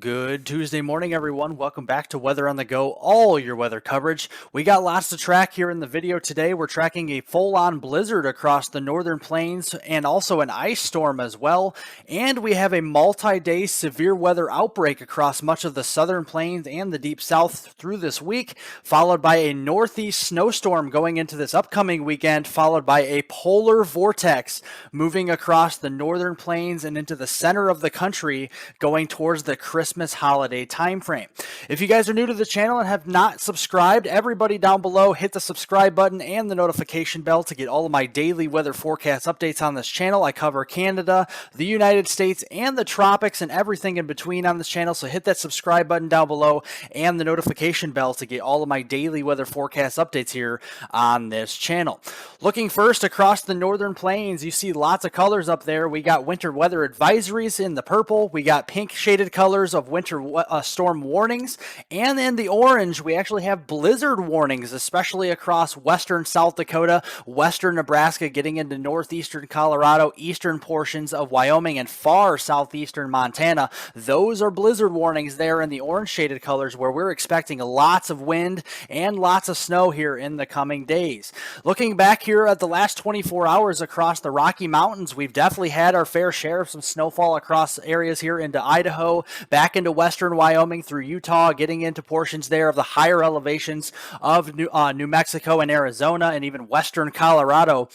Good Tuesday morning, everyone. Welcome back to Weather on the Go, all your weather coverage. We got lots to track here in the video today. We're tracking a full-on blizzard across the northern plains and also an ice storm as well. And we have a multi-day severe weather outbreak across much of the southern plains and the deep south through this week, followed by a northeast snowstorm going into this upcoming weekend, followed by a polar vortex moving across the northern plains and into the center of the country, going towards the Christmas holiday time frame. If you guys are new to the channel and have not subscribed, everybody down below hit the subscribe button and the notification bell to get all of my daily weather forecast updates on this channel. I cover Canada, the United States, and the tropics and everything in between on this channel, so hit that subscribe button down below and the notification bell to get all of my daily weather forecast updates here on this channel. Looking first across the northern plains, you see lots of colors up there. We got winter weather advisories in the purple. We got pink shaded colors of winter storm warnings, and in the orange we actually have blizzard warnings, especially across western South Dakota, western Nebraska, getting into northeastern Colorado, eastern portions of Wyoming, and far southeastern Montana. Those are blizzard warnings there in the orange shaded colors, where we're expecting lots of wind and lots of snow here in the coming days. Looking back here at the last 24 hours across the Rocky Mountains, we've definitely had our fair share of some snowfall across areas here into Idaho, back into western Wyoming through Utah, getting into portions there of the higher elevations of New Mexico and Arizona, and even western Colorado.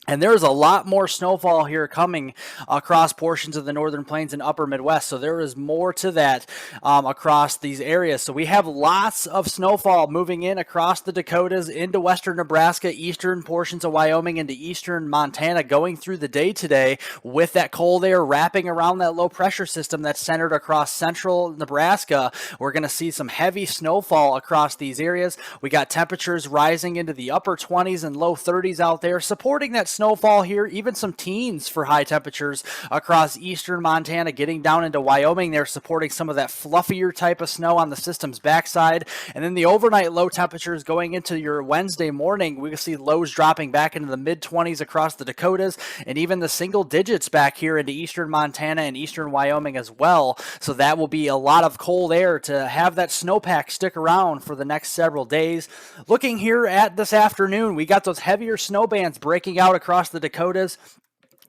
And there's a lot more snowfall here coming across portions of the northern plains and upper Midwest. So there is more to that across these areas. So we have lots of snowfall moving in across the Dakotas, into western Nebraska, eastern portions of Wyoming, into eastern Montana, going through the day today, with that cold air wrapping around that low pressure system that's centered across central Nebraska. We're going to see some heavy snowfall across these areas. We got temperatures rising into the upper 20s and low 30s out there, supporting that snowfall here, even some teens for high temperatures across eastern Montana, getting down into Wyoming. They're supporting some of that fluffier type of snow on the system's backside. And then the overnight low temperatures going into your Wednesday morning, we can see lows dropping back into the mid-20s across the Dakotas, and even the single digits back here into eastern Montana and eastern Wyoming as well. So that will be a lot of cold air to have that snowpack stick around for the next several days. Looking here at this afternoon, we got those heavier snow bands breaking out across the Dakotas,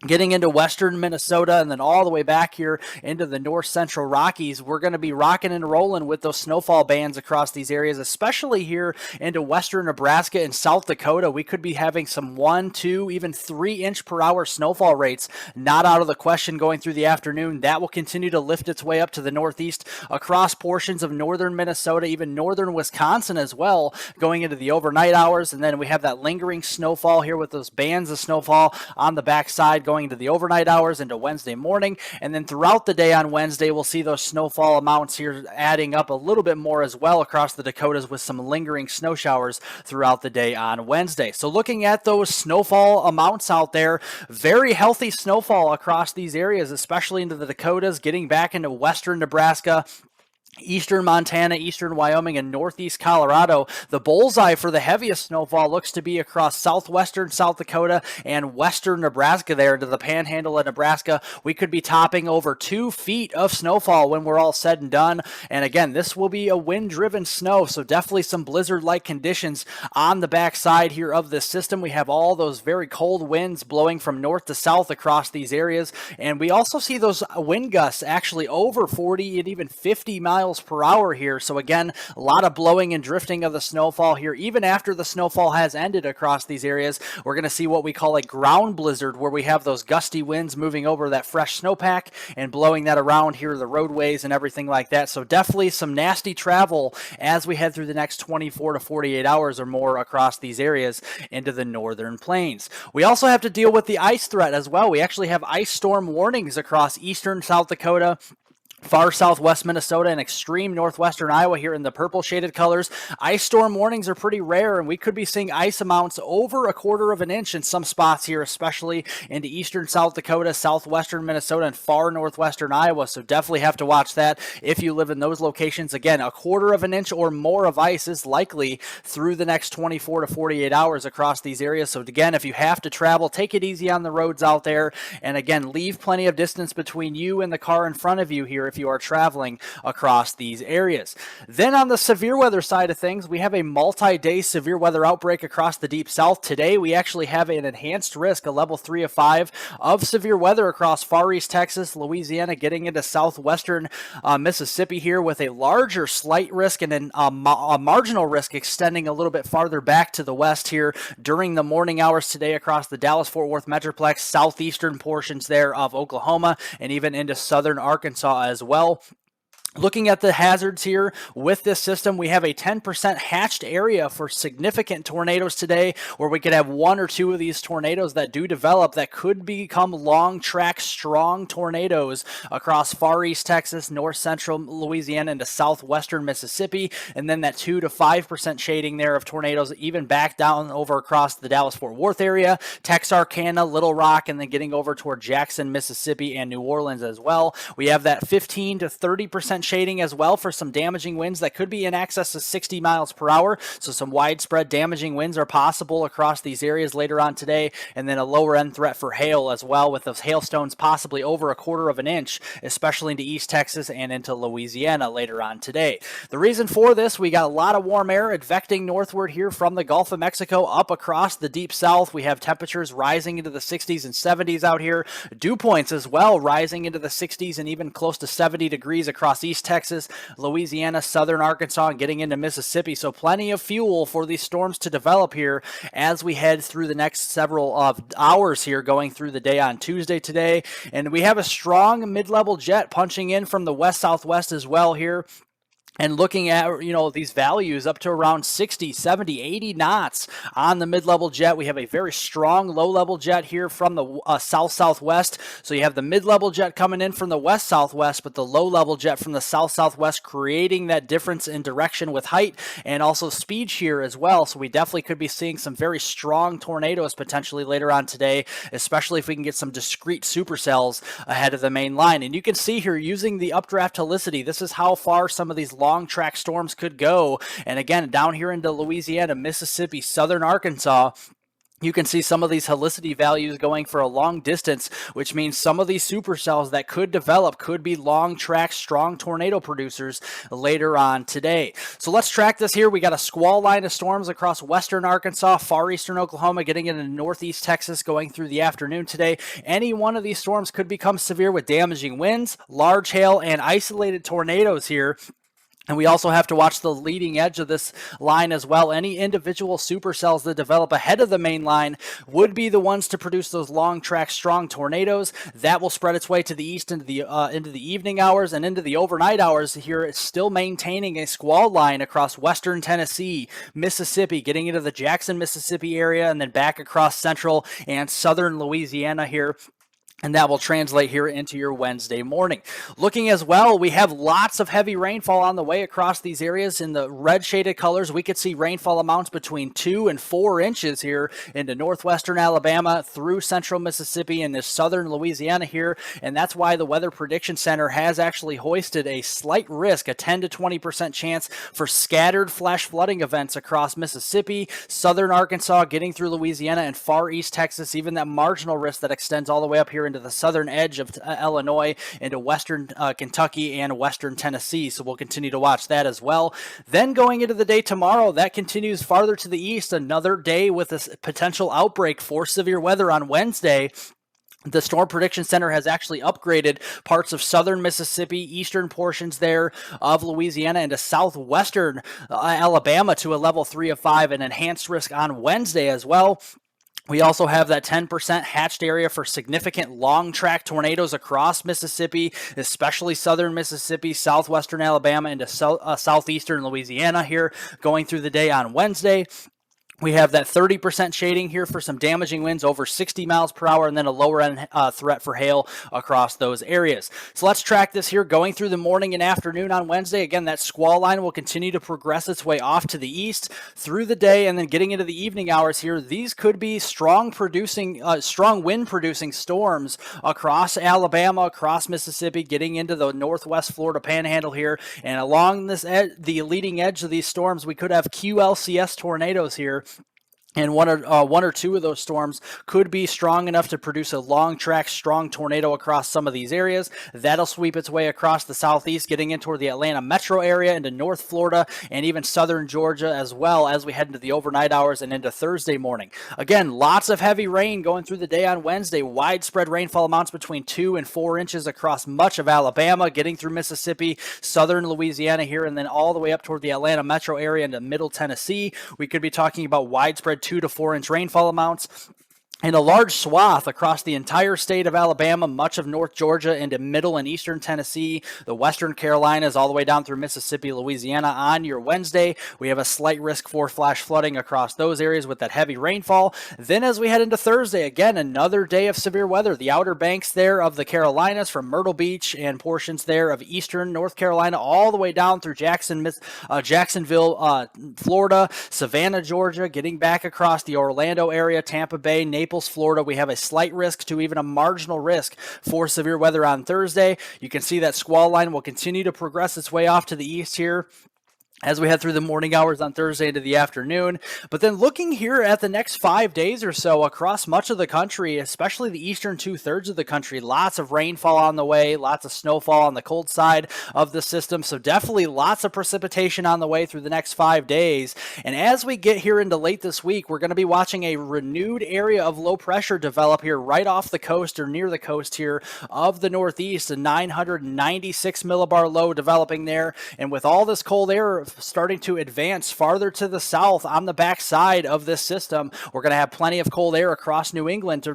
getting into western Minnesota, and then all the way back here into the north central Rockies. We're going to be rocking and rolling with those snowfall bands across these areas, especially here into western Nebraska and South Dakota. We could be having some 1, 2, even 3-inch per hour snowfall rates not out of the question going through the afternoon. That will continue to lift its way up to the northeast across portions of northern Minnesota, even northern Wisconsin as well, going into the overnight hours. And then we have that lingering snowfall here with those bands of snowfall on the backside going into the overnight hours into Wednesday morning. And then throughout the day on Wednesday, we'll see those snowfall amounts here adding up a little bit more as well across the Dakotas, with some lingering snow showers throughout the day on Wednesday. So looking at those snowfall amounts out there, very healthy snowfall across these areas, especially into the Dakotas, getting back into western Nebraska, eastern Montana, eastern Wyoming, and northeast Colorado. The bullseye for the heaviest snowfall looks to be across southwestern South Dakota and western Nebraska there into the panhandle of Nebraska. We could be topping over 2 feet of snowfall when we're all said and done. And again, this will be a wind-driven snow, so definitely some blizzard-like conditions on the backside here of this system. We have all those very cold winds blowing from north to south across these areas, and we also see those wind gusts actually over 40 and even 50 miles per hour here. So again, a lot of blowing and drifting of the snowfall here. Even after the snowfall has ended across these areas, we're going to see what we call a ground blizzard, where we have those gusty winds moving over that fresh snowpack and blowing that around here, the roadways and everything like that. So definitely some nasty travel as we head through the next 24 to 48 hours or more across these areas into the northern plains. We also have to deal with the ice threat as well. We actually have ice storm warnings across eastern South Dakota, far southwest Minnesota, and extreme northwestern Iowa here in the purple shaded colors. Ice storm warnings are pretty rare, and we could be seeing ice amounts over 1/4 of an inch in some spots here, especially into eastern South Dakota, southwestern Minnesota, and far northwestern Iowa. So definitely have to watch that if you live in those locations. Again, 1/4 of an inch or more of ice is likely through the next 24 to 48 hours across these areas. So again, if you have to travel, take it easy on the roads out there. And again, leave plenty of distance between you and the car in front of you here if you are traveling across these areas. Then on the severe weather side of things, we have a multi-day severe weather outbreak across the deep south. Today, we actually have an enhanced risk, a level 3 of 5 of severe weather across far east Texas, Louisiana, getting into southwestern Mississippi here with a larger slight risk and then a marginal risk extending a little bit farther back to the west here during the morning hours today across the Dallas-Fort Worth Metroplex, southeastern portions there of Oklahoma, and even into southern Arkansas as well. Looking at the hazards here with this system, we have a 10% hatched area for significant tornadoes today, where we could have one or two of these tornadoes that do develop that could become long track strong tornadoes across far east Texas, north central Louisiana, into southwestern Mississippi, and then that 2 to 5% shading there of tornadoes even back down over across the Dallas-Fort Worth area, Texarkana, Little Rock, and then getting over toward Jackson, Mississippi, and New Orleans as well. We have that 15 to 30% shading as well for some damaging winds that could be in excess of 60 miles per hour. So some widespread damaging winds are possible across these areas later on today, and then a lower end threat for hail as well, with those hailstones possibly over 1/4 of an inch, especially into East Texas and into Louisiana later on today. The reason for this, we got a lot of warm air advecting northward here from the Gulf of Mexico up across the deep south. We have temperatures rising into the 60s and 70s out here. Dew points as well rising into the 60s and even close to 70 degrees across East Texas, Louisiana, southern Arkansas, and getting into Mississippi. So plenty of fuel for these storms to develop here as we head through the next several hours here, going through the day on Tuesday today. And we have a strong mid-level jet punching in from the west-southwest as well here. And looking at, these values up to around 60, 70, 80 knots on the mid-level jet. We have a very strong low-level jet here from the south-southwest. So you have the mid-level jet coming in from the west-southwest, but the low-level jet from the south-southwest, creating that difference in direction with height and also speed shear as well. So we definitely could be seeing some very strong tornadoes potentially later on today, especially if we can get some discrete supercells ahead of the main line. And you can see here, using the updraft helicity, this is how far some of these long track storms could go. And again, down here into Louisiana, Mississippi, southern Arkansas, you can see some of these helicity values going for a long distance, which means some of these supercells that could develop could be long track strong tornado producers later on today. So let's track this here. We got a squall line of storms across western Arkansas, far eastern Oklahoma, getting into northeast Texas going through the afternoon today. Any one of these storms could become severe with damaging winds, large hail, and isolated tornadoes here. And we also have to watch the leading edge of this line as well. Any individual supercells that develop ahead of the main line would be the ones to produce those long track strong tornadoes. That will spread its way to the east into the evening hours and into the overnight hours. Here it's still maintaining a squall line across western Tennessee, Mississippi, getting into the Jackson, Mississippi area, and then back across central and southern Louisiana here. And that will translate here into your Wednesday morning. Looking as well, we have lots of heavy rainfall on the way across these areas. In the red shaded colors, we could see rainfall amounts between 2 and 4 inches here into northwestern Alabama, through central Mississippi, and this southern Louisiana here. And that's why the Weather Prediction Center has actually hoisted a slight risk, a 10 to 20% chance for scattered flash flooding events across Mississippi, southern Arkansas, getting through Louisiana, and far east Texas, even that marginal risk that extends all the way up here into the southern edge of Illinois, into western Kentucky and western Tennessee. So we'll continue to watch that as well. Then going into the day tomorrow, that continues farther to the east, another day with a potential outbreak for severe weather on Wednesday. The Storm Prediction Center has actually upgraded parts of southern Mississippi, eastern portions there of Louisiana, and to southwestern Alabama to a level 3 of 5, and enhanced risk on Wednesday as well. We also have that 10% hatched area for significant long track tornadoes across Mississippi, especially southern Mississippi, southwestern Alabama, into southeastern Louisiana here going through the day on Wednesday. We have that 30% shading here for some damaging winds over 60 miles per hour, and then a lower end threat for hail across those areas. So let's track this here going through the morning and afternoon on Wednesday. Again, that squall line will continue to progress its way off to the east through the day, and then getting into the evening hours here, these could be strong wind producing storms across Alabama, across Mississippi, getting into the northwest Florida panhandle here. And along this the leading edge of these storms, we could have QLCS tornadoes here And one or two of those storms could be strong enough to produce a long track, strong tornado across some of these areas. That'll sweep its way across the southeast, getting in toward the Atlanta metro area, into North Florida, and even southern Georgia, as well as we head into the overnight hours and into Thursday morning. Again, lots of heavy rain going through the day on Wednesday. Widespread rainfall amounts between 2 and 4 inches across much of Alabama, getting through Mississippi, southern Louisiana here, and then all the way up toward the Atlanta metro area into middle Tennessee. We could be talking about widespread 2 to 4 inch rainfall amounts. And a large swath across the entire state of Alabama, much of North Georgia into middle and eastern Tennessee, the western Carolinas, all the way down through Mississippi, Louisiana on your Wednesday. We have a slight risk for flash flooding across those areas with that heavy rainfall. Then as we head into Thursday, again, another day of severe weather. The outer banks there of the Carolinas from Myrtle Beach and portions there of eastern North Carolina all the way down through Jacksonville, Florida, Savannah, Georgia, getting back across the Orlando area, Tampa Bay, Naples, Florida. We have a slight risk to even a marginal risk for severe weather on Thursday. You can see that squall line will continue to progress its way off to the east here as we head through the morning hours on Thursday into the afternoon. But then looking here at the next 5 days or so across much of the country, especially the eastern 2/3 of the country, lots of rainfall on the way, lots of snowfall on the cold side of the system. So definitely lots of precipitation on the way through the next 5 days. And as we get here into late this week, we're going to be watching a renewed area of low pressure develop here right off the coast or near the coast here of the Northeast, a 996 millibar low developing there. And with all this cold air starting to advance farther to the south on the backside of this system, we're going to have plenty of cold air across New England to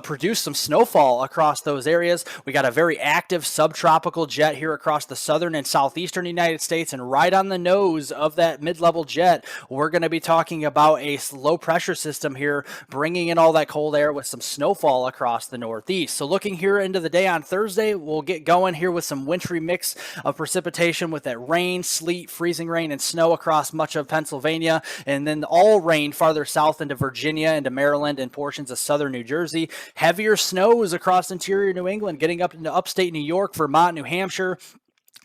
produce some snowfall across those areas. We got a very active subtropical jet here across the southern and southeastern United States, and right on the nose of that mid-level jet, we're going to be talking about a low pressure system here bringing in all that cold air with some snowfall across the Northeast. So looking here into the day on Thursday, we'll get going here with some wintry mix of precipitation with that rain, sleet, freezing rain, and snow across much of Pennsylvania, and then all rain farther south into Virginia, into Maryland, and portions of southern New Jersey. Heavier snows across interior New England, getting up into upstate New York, Vermont, New Hampshire.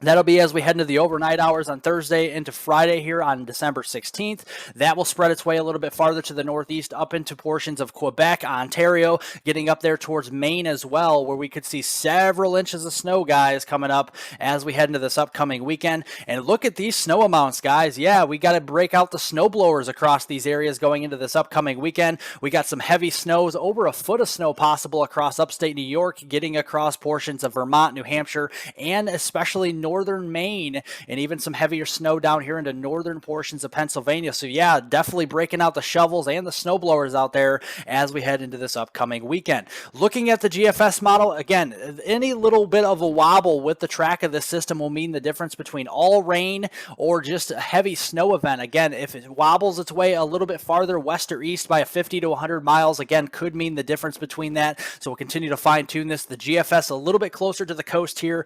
That'll be as we head into the overnight hours on Thursday into Friday here on December 16th. That will spread its way a little bit farther to the northeast up into portions of Quebec, Ontario, getting up there towards Maine as well, where we could see several inches of snow, guys, coming up as we head into this upcoming weekend. And look at these snow amounts, guys. Yeah, we got to break out the snow blowers across these areas going into this upcoming weekend. We got some heavy snows, over a foot of snow possible across upstate New York, getting across portions of Vermont, New Hampshire, and especially northern Maine, and even some heavier snow down here into northern portions of Pennsylvania. So yeah, definitely breaking out the shovels and the snow blowers out there as we head into this upcoming weekend. Looking at the GFS model, again, any little bit of a wobble with the track of this system will mean the difference between all rain or just a heavy snow event. Again, if it wobbles its way a little bit farther west or east by 50 to 100 miles, again, could mean the difference between that. So we'll continue to fine tune this. The GFS a little bit closer to the coast here,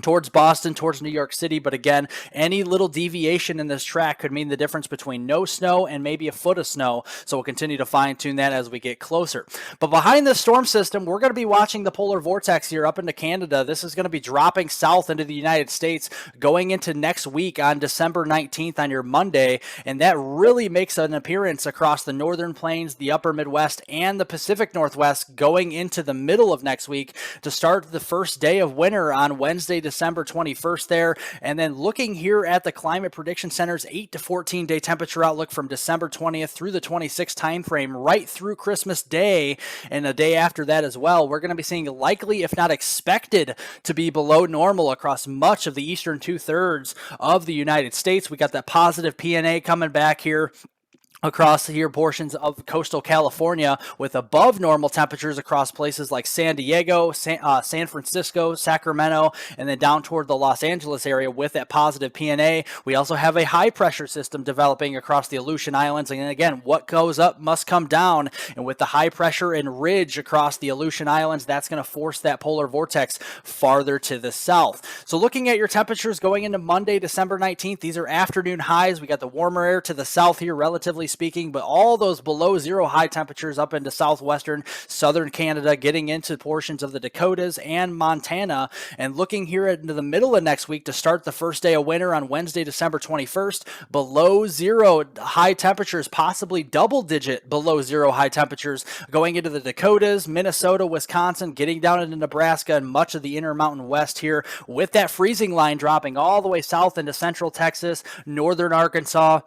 towards Boston, towards New York City. But again, any little deviation in this track could mean the difference between no snow and maybe a foot of snow. So we'll continue to fine tune that as we get closer. But behind this storm system, we're going to be watching the polar vortex here up into Canada. This is going to be dropping south into the United States going into next week on December 19th on your Monday. And that really makes an appearance across the northern plains, the upper Midwest, and the Pacific Northwest going into the middle of next week to start the first day of winter on Wednesday, December 21st there. And then looking here at the Climate Prediction Center's 8 to 14 day temperature outlook from December 20th through the 26th time frame, right through Christmas Day and a day after that as well, we're going to be seeing likely, if not expected, to be below normal across much of the eastern 2/3 of the United States. We got that positive PNA coming back here across here portions of coastal California, with above normal temperatures across places like San Diego, San Francisco, Sacramento, and then down toward the Los Angeles area with that positive PNA. We also have a high pressure system developing across the Aleutian Islands. And again, what goes up must come down. And with the high pressure and ridge across the Aleutian Islands, that's going to force that polar vortex farther to the south. So looking at your temperatures going into Monday, December 19th, these are afternoon highs. We got the warmer air to the south here, relatively speaking, but all those below zero high temperatures up into southwestern, southern Canada, getting into portions of the Dakotas and Montana, and looking here into the middle of next week to start the first day of winter on Wednesday, December 21st, below zero high temperatures, possibly double-digit below zero high temperatures going into the Dakotas, Minnesota, Wisconsin, getting down into Nebraska and much of the Intermountain West here, with that freezing line dropping all the way south into central Texas, northern Arkansas,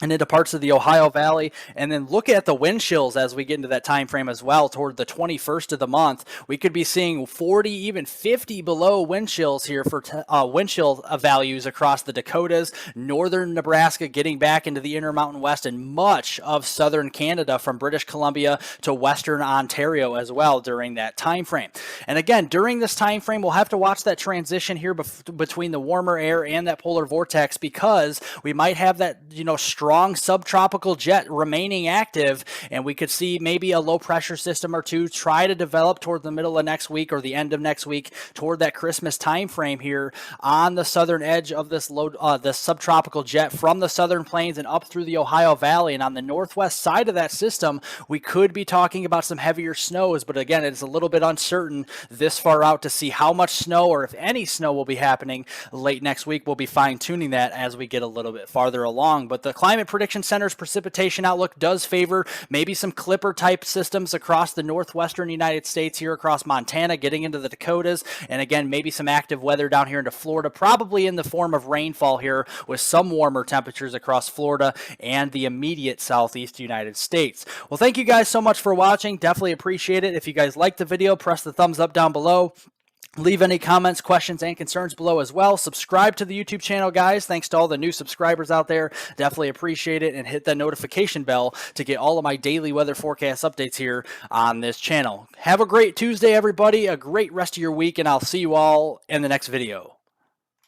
and into parts of the Ohio Valley. And then look at the wind chills as we get into that time frame as well. Toward the 21st of the month, we could be seeing 40, even 50 below wind chills here for wind chill values across the Dakotas, northern Nebraska, getting back into the Intermountain West, and much of southern Canada from British Columbia to western Ontario as well during that time frame. And again, during this time frame, we'll have to watch that transition here between the warmer air and that polar vortex, because we might have that, strong subtropical jet remaining active, and we could see maybe a low pressure system or two try to develop toward the middle of next week or the end of next week toward that Christmas time frame here on the southern edge of this this subtropical jet from the southern plains and up through the Ohio Valley. And on the northwest side of that system, we could be talking about some heavier snows, but again, it's a little bit uncertain this far out to see how much snow or if any snow will be happening late next week. We'll be fine-tuning that as we get a little bit farther along. But the Climate Prediction Center's precipitation outlook does favor maybe some clipper type systems across the northwestern United States here, across Montana, getting into the Dakotas, and again, maybe some active weather down here into Florida, probably in the form of rainfall here with some warmer temperatures across Florida and the immediate southeast United States. Well, thank you guys so much for watching. Definitely appreciate it. If you guys liked the video, press the thumbs up down below. Leave any comments, questions, and concerns below as well. Subscribe to the YouTube channel, guys. Thanks to all the new subscribers out there. Definitely appreciate it. And hit that notification bell to get all of my daily weather forecast updates here on this channel. Have a great Tuesday, everybody. A great rest of your week, and I'll see you all in the next video.